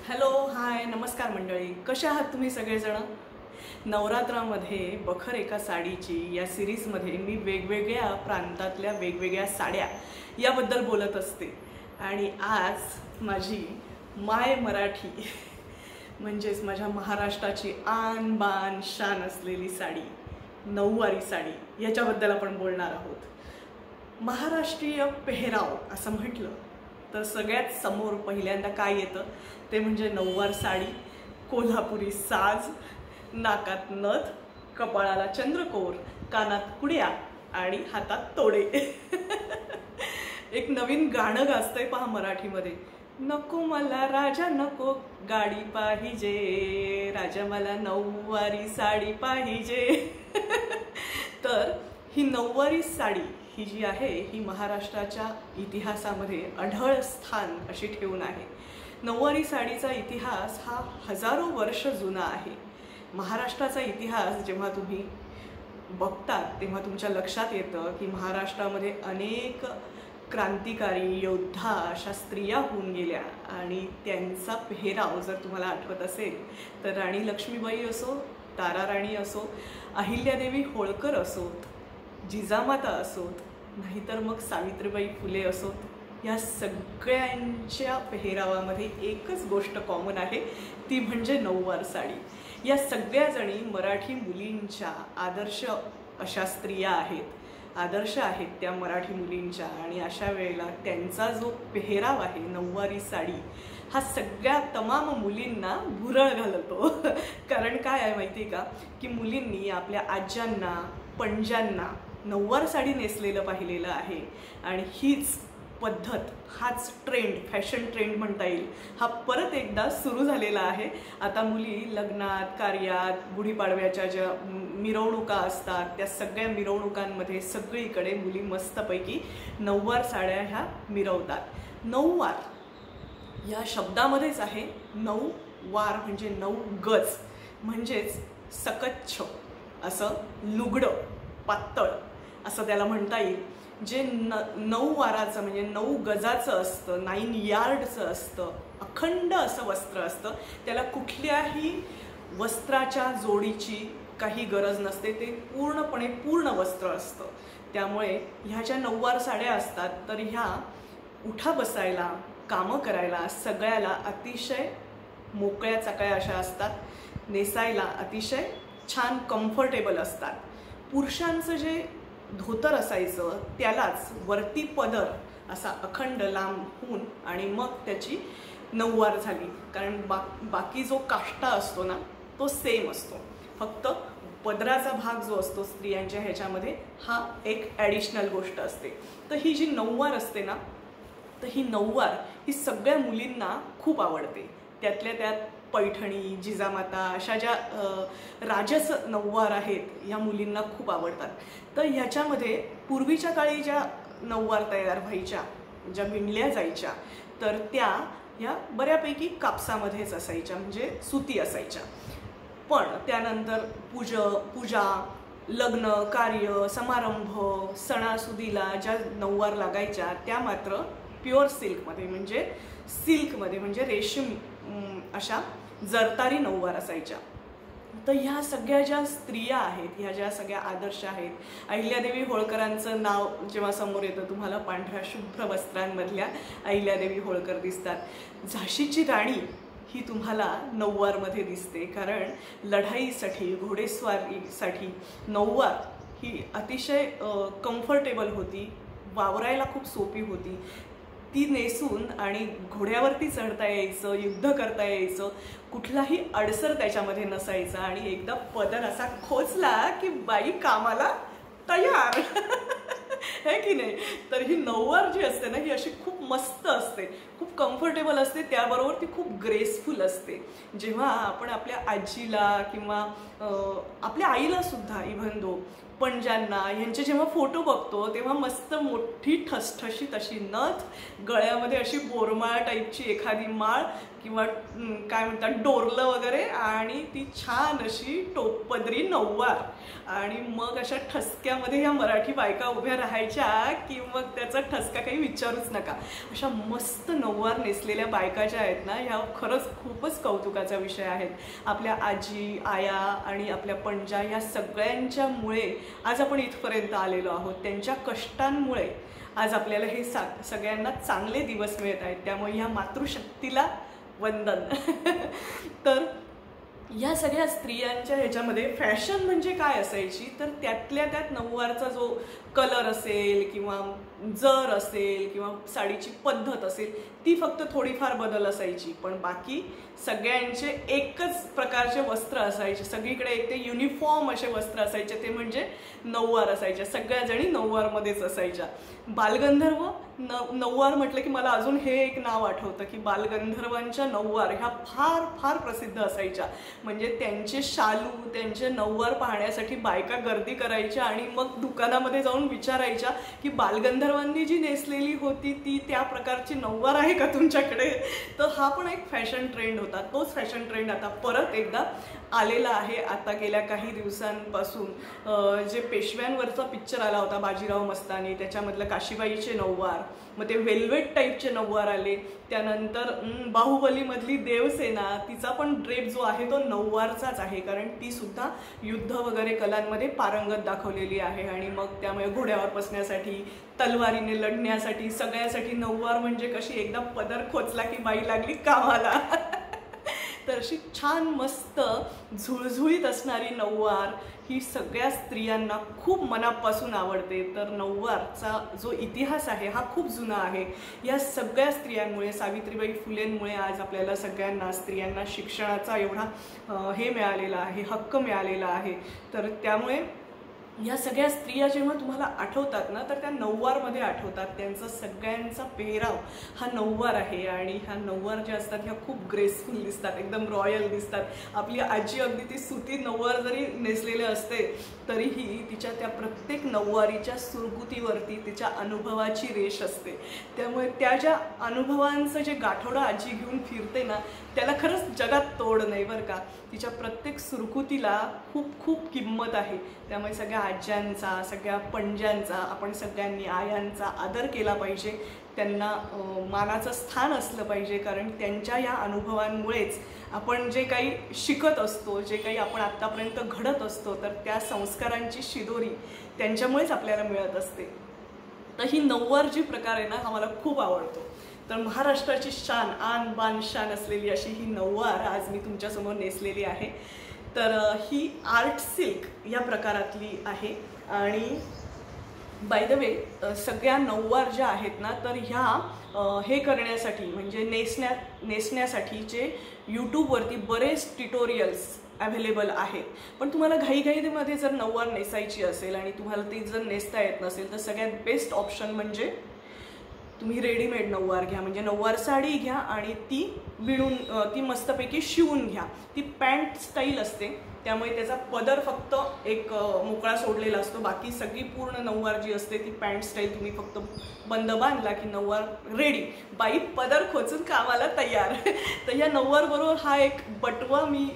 Hello hi नमस्कार मंडळी, कशा आहात तुम्ही सगळेजण? नवरात्रामध्ये बखर एका साडीची या सिरीजमध्ये मी वेगवेगळ्या प्रांतातल्या वेगवेगळ्या साड्या याबद्दल बोलत असते. आणि आज माझी माय मराठी म्हणजेच माझ्या महाराष्ट्राची आन बान शान असलेली साडी, नऊवारी साडी याच्याबद्दल आपण बोलणार आहोत. महाराष्ट्रीय पेहराव असं म्हटलं तर सगळ्यात समोर पहिल्यांदा काय येतं ते म्हणजे नऊवार साडी, कोल्हापुरी साज, नाकात नथ, कपाळाला चंद्रकोर, कानात कुड्या आणि हातात तोडे. एक नवीन गाणं गाजतंय पहा मराठीमध्ये, नको मला राजा नको गाडी पाहिजे, राजा मला नऊवारी साडी पाहिजे. तर ही नऊवारी साडी ही जी आहे ही महाराष्ट्राच्या इतिहासामध्ये अढळ स्थान अशी ठेवून आहे. नऊवारी साडीचा इतिहास हा हजारो वर्ष जुना आहे. महाराष्ट्राचा इतिहास जेव्हा तुम्ही बघतात तेव्हा तुमच्या लक्षात येतं की महाराष्ट्रामध्ये अनेक क्रांतिकारी योद्धा अशा स्त्रिया होऊन गेल्या आणि त्यांचा पेहराव जर तुम्हाला आठवत असेल तर राणी लक्ष्मीबाई असो, ताराराणी असो, अहिल्यादेवी होळकर असोत, जिजामाता असोत, नाहीतर मग सावित्रीबाई फुले असोत, या सगळ्यांच्या पेहरावामध्ये एकच गोष्ट कॉमन आहे, ती म्हणजे नऊवार साडी. या सगळ्या जणी मराठी मुलींच्या आदर्श अशा स्त्रिया आहेत, आदर्श आहेत त्या मराठी मुलींच्या. आणि अशा वेळेला त्यांचा जो पेहराव आहे नऊवारी साडी हा सगळ्या तमाम मुलींना भुरळ घालतो. कारण काय आहे माहिती आहे का की मुलींनी आपल्या आज्यांना, पणज्यांना नऊवार साडी नेसलेलं पाहिलेलं आहे. आणि हीच पद्धत, हाच ट्रेंड, फॅशन ट्रेंड म्हणता येईल, हा परत एकदा सुरू झालेला आहे. आता मुली लग्नात, कार्यात, गुढीपाडव्याच्या ज्या मिरवणुका असतात त्या सगळ्या मिरवणुकांमध्ये सगळीकडे मुली मस्तपैकी नऊवार साड्या ह्या मिरवतात. नऊवार या शब्दामध्येच आहे नऊ वार म्हणजे 9 गज, म्हणजेच सकच्छ असं लुगडं, पातळ असं त्याला म्हणता येईल. जे 9 वाराचं म्हणजे 9 गजाचं असतं, 9 यार्डचं असतं, अखंड असं वस्त्र असतं. त्याला कुठल्याही वस्त्राच्या जोडीची काही गरज नसते, ते पूर्णपणे पूर्ण वस्त्र असतं. त्यामुळे ह्या ज्या नऊवार साड्या असतात तर ह्या उठा बसायला, कामं करायला सगळ्याला अतिशय मोकळ्या चकळ्या अशा असतात, नेसायला अतिशय छान कम्फर्टेबल असतात. पुरुषांचं जे धोतर असायचं त्यालाच वरती पदर असा अखंड लांब होऊन आणि मग त्याची नऊवार झाली. कारण बाकी जो काष्टा असतो ना तो सेम असतो, फक्त पदराचा भाग जो असतो स्त्रियांच्या ह्याच्यामध्ये हा एक ॲडिशनल गोष्ट असते. तर ही जी नऊवार असते ना तर ही नऊवार ही सगळ्या मुलींना खूप आवडते. त्यातल्या त्यात पैठणी, जिजामाता अशा ज्या राजस नऊवार आहेत ह्या मुलींना खूप आवडतात. तर ह्याच्यामध्ये पूर्वीच्या काळी ज्या नऊवार तयार व्हायच्या, ज्या विणल्या जायच्या तर त्या ह्या बऱ्यापैकी कापसामध्येच असायच्या, म्हणजे सुती असायच्या. पण त्यानंतर पूजा, लग्न, कार्य, समारंभ, सणासुदीला ज्या नऊवार लागायच्या त्या मात्र प्युअर सिल्कमध्ये म्हणजे रेशीम अशा जरतारी नऊवार असायच्या. तर ह्या सगळ्या ज्या स्त्रिया आहेत, ह्या ज्या सगळ्या आदर्श आहेत, अहिल्यादेवी होळकरांचं नाव जेव्हा समोर येतं तुम्हाला पांढऱ्या शुभ्र वस्त्रांमधल्या अहिल्यादेवी होळकर दिसतात. झाशीची राणी ही तुम्हाला नऊवारमध्ये दिसते, कारण लढाईसाठी, घोडेस्वारीसाठी नऊवार ही अतिशय कम्फर्टेबल होती, वावरायला खूप सोपी होती. ती नेसून आणि घोड्यावरती चढता यायचं, युद्ध करता यायचं, कुठलाही अडसर त्याच्यामध्ये नसायचा. आणि एकदा पदर असा खोचला की बाई कामाला तयार. है की नाही? तर ही नऊवार जी असते ना ही अशी खूप मस्त असते, खूप कम्फर्टेबल असते, त्याबरोबर ती खूप ग्रेसफुल असते. जेव्हा आपण आपल्या आजीला किंवा आपल्या आईला सुद्धा इव्हन दो पणज्यांना ह्यांचे जेव्हा फोटो बघतो तेव्हा मस्त मोठी ठसठशीत अशी नथ, गळ्यामध्ये अशी बोरमाळ टाईपची एखादी माळ किंवा काय म्हणतात डोरलं वगैरे, आणि ती छान अशी टोपपदरी नऊवार, आणि मग अशा ठसक्यामध्ये ह्या मराठी बायका उभ्या राहायच्या की मग त्याचा ठसका काही विचारूच नका. अशा मस्त नऊवार नेसलेल्या बायका ज्या आहेत ना, ह्या खरंच खूपच कौतुकाचा विषय आहेत. आपल्या आजी, आया आणि आपल्या पणजा या सगळ्यांच्यामुळे आज आपण इथपर्यंत आलेलो आहोत. त्यांच्या कष्टांमुळे आज आपल्याला हे सगळ्यांना चांगले दिवस मिळत आहेत. त्यामुळे ह्या मातृशक्तीला वंदन. तर या सगळ्या स्त्रियांच्या ह्याच्यामध्ये फॅशन म्हणजे काय असायची, तर त्यातल्या त्यात नऊवारचा जो कलर असेल किंवा जर असेल किंवा साडीची पद्धत असेल ती फक्त थोडीफार बदल असायची, पण बाकी सगळ्यांचे एकच प्रकारचे वस्त्र असायचे. सगळीकडे एक ते युनिफॉर्म असे वस्त्र असायचे, ते म्हणजे नऊवार असायचे. सगळ्या जणी नऊवारमध्येच असायच्या. बालगंधर्व नऊवार म्हटलं की मला अजून हे एक नाव आठवतं की बालगंधर्वांच्या नऊवार ह्या फार फार प्रसिद्ध असायच्या. म्हणजे त्यांचे शालू, त्यांचे नऊवार पाहण्यासाठी बायका गर्दी करायच्या आणि मग दुकानामध्ये जाऊन विचारायच्या की बालगंधर्वांनी जी नेसलेली होती ती त्या प्रकारची नऊवार आहे का तुमच्याकडे. तर हा पण एक फॅशन ट्रेंड होता. तोच फॅशन ट्रेंड आता परत एकदा आलेला आहे. आता गेल्या काही दिवसांपासून जे पेशव्यांवरचा पिक्चर आला होता बाजीराव मस्तानी, त्याच्यामधलं काशीबाईचे नऊवार, मग ते वेल्वेट टाईपचे नऊवार आले. त्यानंतर बाहुबलीमधली देवसेना, तिचा पण ड्रेप जो आहे तो नऊवारचाच आहे, कारण ती सुद्धा युद्ध वगैरे कलांमध्ये पारंगत दाखवलेली आहे. आणि मग त्यामुळे घोड्यावर बसण्यासाठी, तलवारीने लढण्यासाठी, सगळ्यासाठी नऊवार म्हणजे कशी एकदा पदर खोचला की बाई लागली कामाला. तर अशी छान मस्त झुळझुळीत असणारी नऊवार ही सगळ्या स्त्रियांना खूप मनापासून आवडते. तर नऊवारचा जो इतिहास आहे हा खूप जुना आहे. या सगळ्या स्त्रियांमुळे, सावित्रीबाई फुलेंमुळे आज आपल्याला सगळ्यांना स्त्रियांना शिक्षणाचा एवढा हे मिळालेला आहे, हक्क मिळालेला आहे. तर त्यामुळे या सगळ्या स्त्रिया जेव्हा तुम्हाला आठवतात ना, तर त्या नऊवारमध्ये आठवतात. त्यांचा सगळ्यांचा पेहराव हा नऊवार आहे. आणि ह्या नऊवार ज्या असतात ह्या खूप ग्रेसफुल दिसतात, एकदम रॉयल दिसतात. आपली आजी अगदी ती सुती नऊवार जरी नेसलेले असते तरीही तिच्या त्या प्रत्येक नऊवारीच्या सुरकुतीवरती तिच्या अनुभवाची रेष असते. त्यामुळे त्या ज्या अनुभवांचं जे गाठोडं आजी घेऊन फिरते ना, त्याला खरंच जगात तोड नाही बरं का. तिच्या प्रत्येक सुरकुतीला खूप खूप किंमत आहे. त्यामुळे सगळ्या आज्यांचा, सगळ्या पणज्यांचा, आपण सगळ्यांनी आयांचा आदर केला पाहिजे. त्यांना मानाचं स्थान असलं पाहिजे, कारण त्यांच्या या अनुभवांमुळेच आपण जे काही शिकत असतो, जे काही आपण आत्तापर्यंत घडत असतो, तर त्या संस्कारांची शिदोरी त्यांच्यामुळेच आपल्याला मिळत असते. तर ही नऊवार जी प्रकार आहे ना, हा मला खूप आवडतो. तर महाराष्ट्राची शान, आन बान शान असलेली अशी ही नऊवार आज मी तुमच्यासमोर नेसलेली आहे. तर ही आर्ट सिल्क या प्रकारातली आहे. आणि बाय द वे सगळ्या नऊवार ज्या आहेत ना, तर ह्या हे करण्यासाठी म्हणजे नेसण्यासाठीचे यूट्यूबवरती बरेच ट्युटोरियल्स अवेलेबल आहेत. पण तुम्हाला घाईघाईमध्ये जर नऊवार नेसायची असेल आणि तुम्हाला ती जर नेसता येत नसेल, तर सगळ्यात बेस्ट ऑप्शन म्हणजे तुम्ही रेडीमेड नऊवार घ्या. म्हणजे नऊवार साडी घ्या आणि ती विणून, ती मस्तपैकी शिवून घ्या. ती पॅन्ट स्टाईल असते, त्यामुळे त्याचा पदर फक्त एक मोकळा सोडलेला असतो. बाकी सगळी पूर्ण नऊवार जी असते ती पॅन्ट स्टाईल. तुम्ही फक्त बंद बांधला की नऊवार रेडी, बाई पदर खोचून कामाला तयार. तर या नऊवार बरोबर हा एक बटवा मी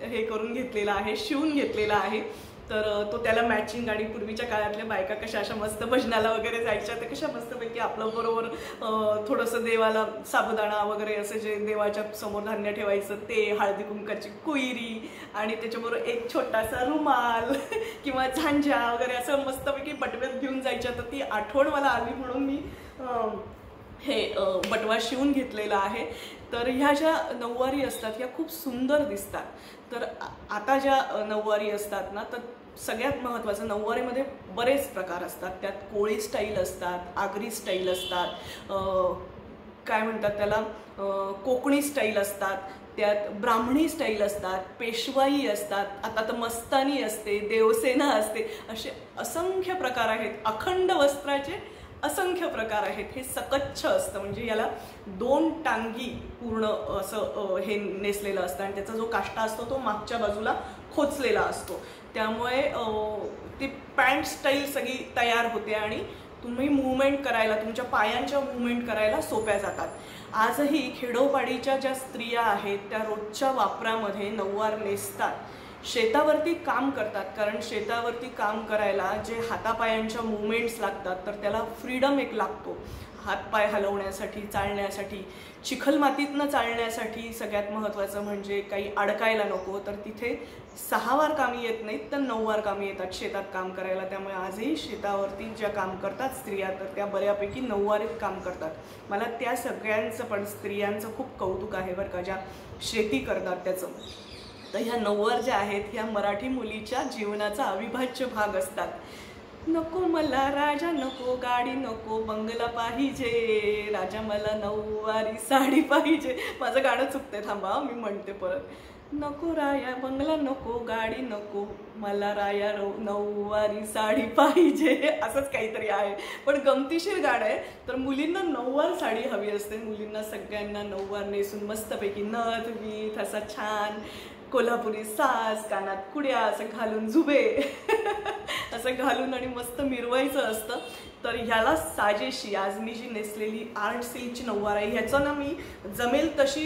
हे करून घेतलेला आहे, शिवून घेतलेला आहे. तर तो त्याला मॅचिंग. आणि पूर्वीच्या काळातल्या बायका कशा अशा मस्त भजनाला वगैरे जायच्या, तर कशा मस्तपैकी आपलं बरोबर थोडंसं देवाला साबुदाणा वगैरे असं जे देवाच्या समोर धान्य ठेवायचं ते, हळदी कुंकाची कुईरी आणि त्याच्याबरोबर एक छोटासा रुमाल किंवा झांजा वगैरे असं मस्तपैकी बटव्यात घेऊन जायच्या. तर ती आठवण मला आली म्हणून मी हे बटवा शिवून घेतलेला आहे. तर ह्या ज्या नऊवारी असतात ह्या खूप सुंदर दिसतात. तर आता ज्या नऊवारी असतात ना, तर सगळ्यात महत्त्वाचं, नऊवारीमध्ये बरेच प्रकार असतात. त्यात कोळी स्टाईल असतात, आगरी स्टाईल असतात, काय म्हणतात त्याला, कोकणी स्टाईल असतात, त्यात ब्राह्मणी स्टाईल असतात, पेशवाई असतात, आता तर मस्तानी असते, देवसेना असते, असे असंख्य प्रकार आहेत. अखंड वस्त्राचे असंख्य प्रकार आहेत. हे सकच्छ असतं, म्हणजे याला दोन टांगी पूर्ण असं हे नेसलेलं असतं आणि त्याचा जो काष्टा असतो तो मागच्या बाजूला खोचलेला असतो. त्यामुळे ती पॅन्ट स्टाईल सगळी तयार होते आणि तुम्ही मूवमेंट करायला, तुमच्या पायांच्या मूवमेंट करायला सोप्या जातात. आजही खेडोपाडीच्या ज्या स्त्रिया आहेत त्या रोजच्या वापरामध्ये नऊवार नेसतात. शेतावरती काम करतात, कारण शेतावरती काम करायला जे हातापायांच्या मूवमेंट्स लागतात तर त्याला फ्रीडम एक लागतो. हातपाय हलवण्यासाठी, चालण्यासाठी, चिखलमातीतनं चालण्यासाठी सगळ्यात महत्त्वाचं म्हणजे काही अडकायला नको. तर तिथे 6 वार कामी येत नाहीत तर 9 वार कामी येतात शेतात काम करायला. त्यामुळे आजही शेतावरती ज्या काम करतात स्त्रिया तर त्या बऱ्यापैकी 9 वारीत काम करतात. मला त्या सगळ्यांचं पण स्त्रियांचं खूप कौतुक आहे बरं का, ज्या शेती करतात त्याचं. तर ह्या 9 वार ज्या आहेत ह्या मराठी मुलीच्या जीवनाचा अविभाज्य भाग असतात. नको मला राजा नको, गाडी नको, बंगला पाहिजे, राजा मला 9 वारी साडी पाहिजे. माझं गाणं चुकते, थांबा मी म्हणते परत. नको राया बंगला नको, गाडी नको, मला राया 9 वारी साडी पाहिजे, असंच काहीतरी आहे. पण गमतीशीर गाणं आहे. तर मुलींना 9 वार साडी हवी असते. मुलींना सगळ्यांना 9 वार नेसून मस्तपैकी नथ बीथ असा छान कोल्हापुरी साज, कानात कुड्या असं घालून, झुबे असं घालून आणि मस्त मिरवायचं असतं. तर ह्याला साजेशी आज मी जी नेसलेली आर्ट सिल्कची 9 वार आहे, ह्याचं ना मी जमेल तशी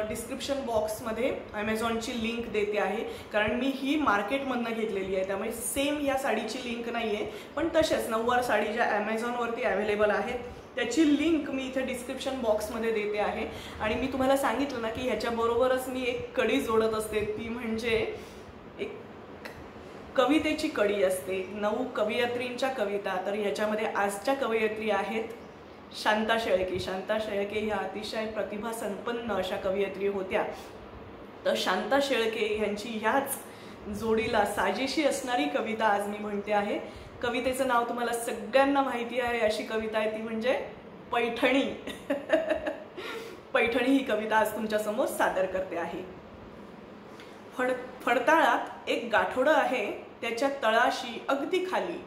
डिस्क्रिप्शन बॉक्समध्ये ॲमेझॉनची लिंक देते आहे. कारण मी ही मार्केटमधनं घेतलेली आहे, त्यामुळे सेम या साडीची लिंक नाही आहे. पण तशाच 9 वार साडी ज्या ॲमेझॉनवरती अवेलेबल आहेत त्याची लिंक मी इथे डिस्क्रिप्शन बॉक्समध्ये देते आहे. आणि मी तुम्हाला सांगितलं ना की ह्याच्याबरोबरच मी एक कडी जोडत असते, ती म्हणजे एक कवितेची कडी असते. 9 कवयित्रींच्या कविता. तर ह्याच्यामध्ये आजच्या कवयित्री आहेत शांता शेळके. शांता शेळके ह्या अतिशय प्रतिभा संपन्न अशा कवयित्री होत्या. तर शांता शेळके ह्यांची ह्याच जोडीला साजेशी असणारी कविता आज मी म्हणते आहे. कवितेचं नाव तुम्हाला सगळ्यांना माहिती आहे अशी कविता आहे, ती म्हणजे पैठणी. पैठणी ही कविता आज तुमच्या समोर सादर करते आहे. फडताळात एक गाठोडं आहे, त्याच्या तळाशी अगदी खाली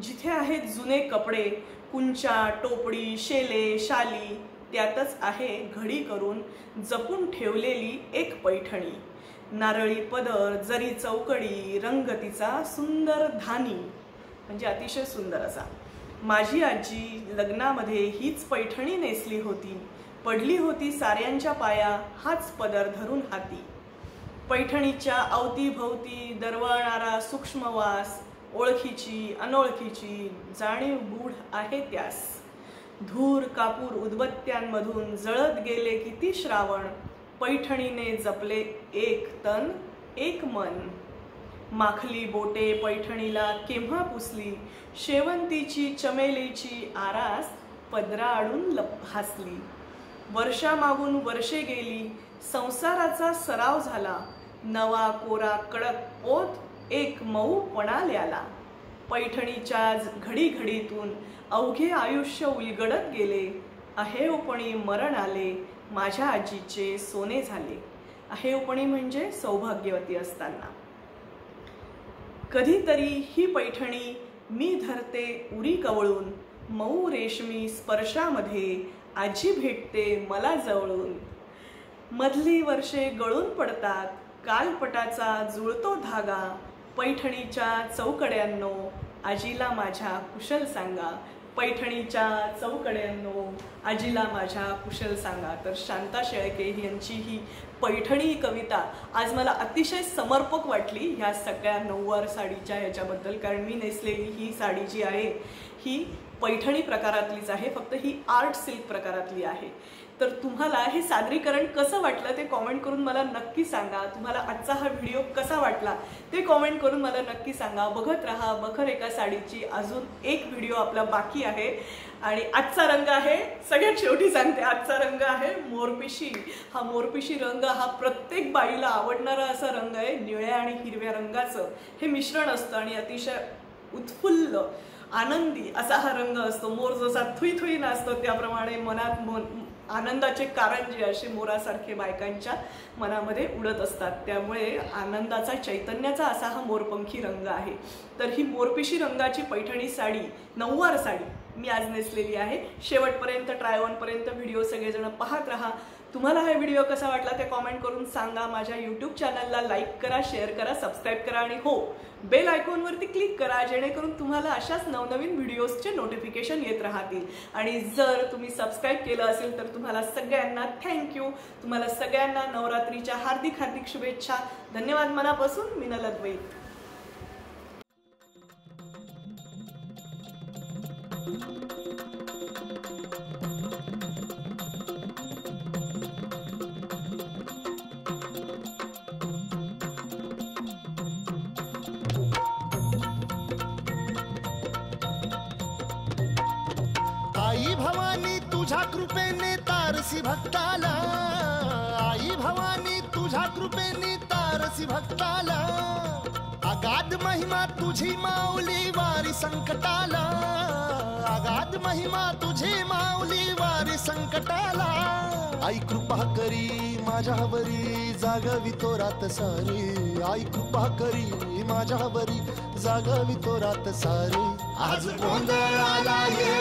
जिथे आहेत जुने कपडे, कुंचा, टोपडी, शेले, शाली, त्यातच आहे घडी करून जपून ठेवलेली एक पैठणी. नारळी पदर, जरी चौकडी, रंग तिचा सुंदर धानी, म्हणजे अतिशय सुंदर असा. माझी आजी लग्नामध्ये हीच पैठणी नेसली होती, पडली होती साऱ्यांच्या पाया हाच पदर धरून हाती. पैठणीच्या अवतीभवती दरवळणारा सूक्ष्म वास, ओळखीची अनोळखीची जाणीव गूढ आहे त्यास. धूर कापूर उदबत्त्यांमधून जळत गेले किती श्रावण, पैठणीने जपले एक तन एक मन. माखली बोटे पैठणीला केव्हा पुसली, शेवंतीची चमेलीची आरास पदराआडून हसली. वर्षामागून वर्षे गेली, संसाराचा सराव झाला, नवा कोरा कडक पोत एक मऊपणा ल्याला. पैठणीच्या घडीघडीतून अवघे आयुष्य उलगडत गेले, अहेवपणी मरण आले, माझ्या आजीचे सोने झाले. अहेवपणी म्हणजे सौभाग्यवती असताना. कधीतरी ही पैठणी मी धरते उरी कवळून, मऊ रेशमी स्पर्शामध्ये आजी भेटते मला जवळून. मधली वर्षे गळून पडतात, कालपटाचा जुळतो धागा, पैठणीच्या चौकड्यांनो आजीला माझ्या कुशल सांगा. पैठणीच्या चौकड्यांनो आजीला माझ्या कुशल सांगा. तर शांता शेळके यांची ही पैठणी ही कविता आज मला अतिशय समर्पक वाटली ह्या सगळ्या 9 वार साडीच्या ह्याच्याबद्दल. कारण मी नेसलेली ही साडी जी आहे ही पैठणी प्रकारातलीच आहे, फक्त ही आर्ट सिल्क प्रकारातली आहे. तर तुम्हाला हे सादरीकरण कसं वाटलं ते कॉमेंट करून मला नक्की सांगा. तुम्हाला आजचा हा व्हिडिओ कसा वाटला ते कॉमेंट करून मला नक्की सांगा. बघत राहा बखर एका साडीची. अजून एक व्हिडिओ आपला बाकी आहे आणि आजचा रंग आहे, सगळ्यात शेवटी सांगते, आजचा रंग आहे मोरपिशी. हा मोरपिशी रंग हा प्रत्येक बाईला आवडणारा असा रंग आहे. निळ्या आणि हिरव्या रंगाचं हे मिश्रण असतं आणि अतिशय उत्फुल्ल आनंदी असा हा रंग असतो. मोर जसा थुई थुई नाचतो त्याप्रमाणे मनात आनंदाचे कारंजे असे मोरासारखे बायकांच्या मनामध्ये उडत असतात. त्यामुळे आनंदाचा चैतन्याचा असा हा मोरपंखी रंग आहे. तर ही मोरपिशी रंगाची पैठणी साडी 9 वार साडी मी आज नेसलेली आहे. शेवटपर्यंत ट्राय ऑन पर्यंत व्हिडिओ सगळेजण पाहत राहा. तुम्हाला हा व्हिडिओ कसा वाटला ते कॉमेंट करून सांगा. माझ्या यूट्यूब चॅनलला लाईक करा, शेअर करा, सबस्क्राईब करा आणि हो बेल आयकॉनवरती क्लिक करा जेणेकरून तुम्हाला अशाच नवनवीन व्हिडिओजचे नोटिफिकेशन येत राहतील. आणि जर तुम्ही सबस्क्राईब केलं असेल तर तुम्हाला सगळ्यांना थँक्यू. तुम्हाला सगळ्यांना नवरात्रीच्या हार्दिक हार्दिक शुभेच्छा. धन्यवाद मनापासून. मीनल अद्वैत. तुझ्या कृपेने तारसी भक्ताला, आई भवानी तुझ्या कृपेने तारसी भक्ताला. अगाध महिमा तुझी माऊली वारी संकटाला, अगाध महिमा तुझी माऊली वारी संकटाला. आई कृपा करी माझ्यावरी जागवी तो रात सारी, आई कृपा करी माझ्यावरी जागवी तो रात सारी. आज गोंधळाला ये,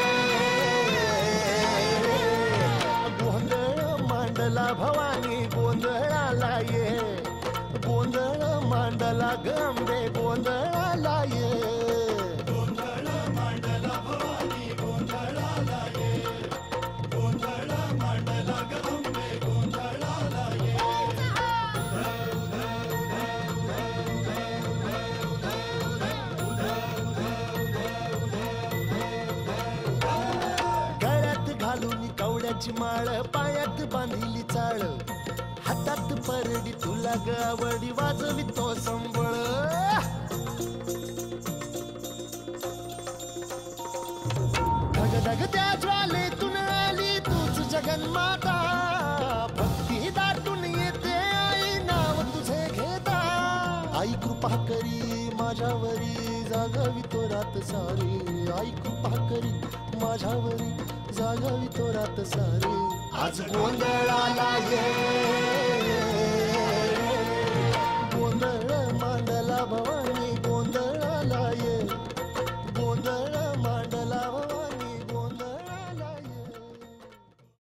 गोंधळ मांडला भवानी गोंधळाला ये, गोंधळ मांडला गंबे गोंधळाला ये. गोंधळ मांडला भवानी गोंधळाला ये, गोंधळ मांडला गंबे गोंधळाला ये. गळ्यात घालून कवड्याची माळ, पायात बांधिली चाळ, हातात परडी तुला गावडी वाजवी तो संबळ. धगधग त्या ज्वालेतून आली तूच जगन्माता, भक्ती दाटून येते आई नाव तुझे घेता. आई कृपा करी माझ्यावरी जागवी तो रात सारी, आई कृपा करी माझ्यावरी जागवी तो रात सारी. आज गोंधळाला ये,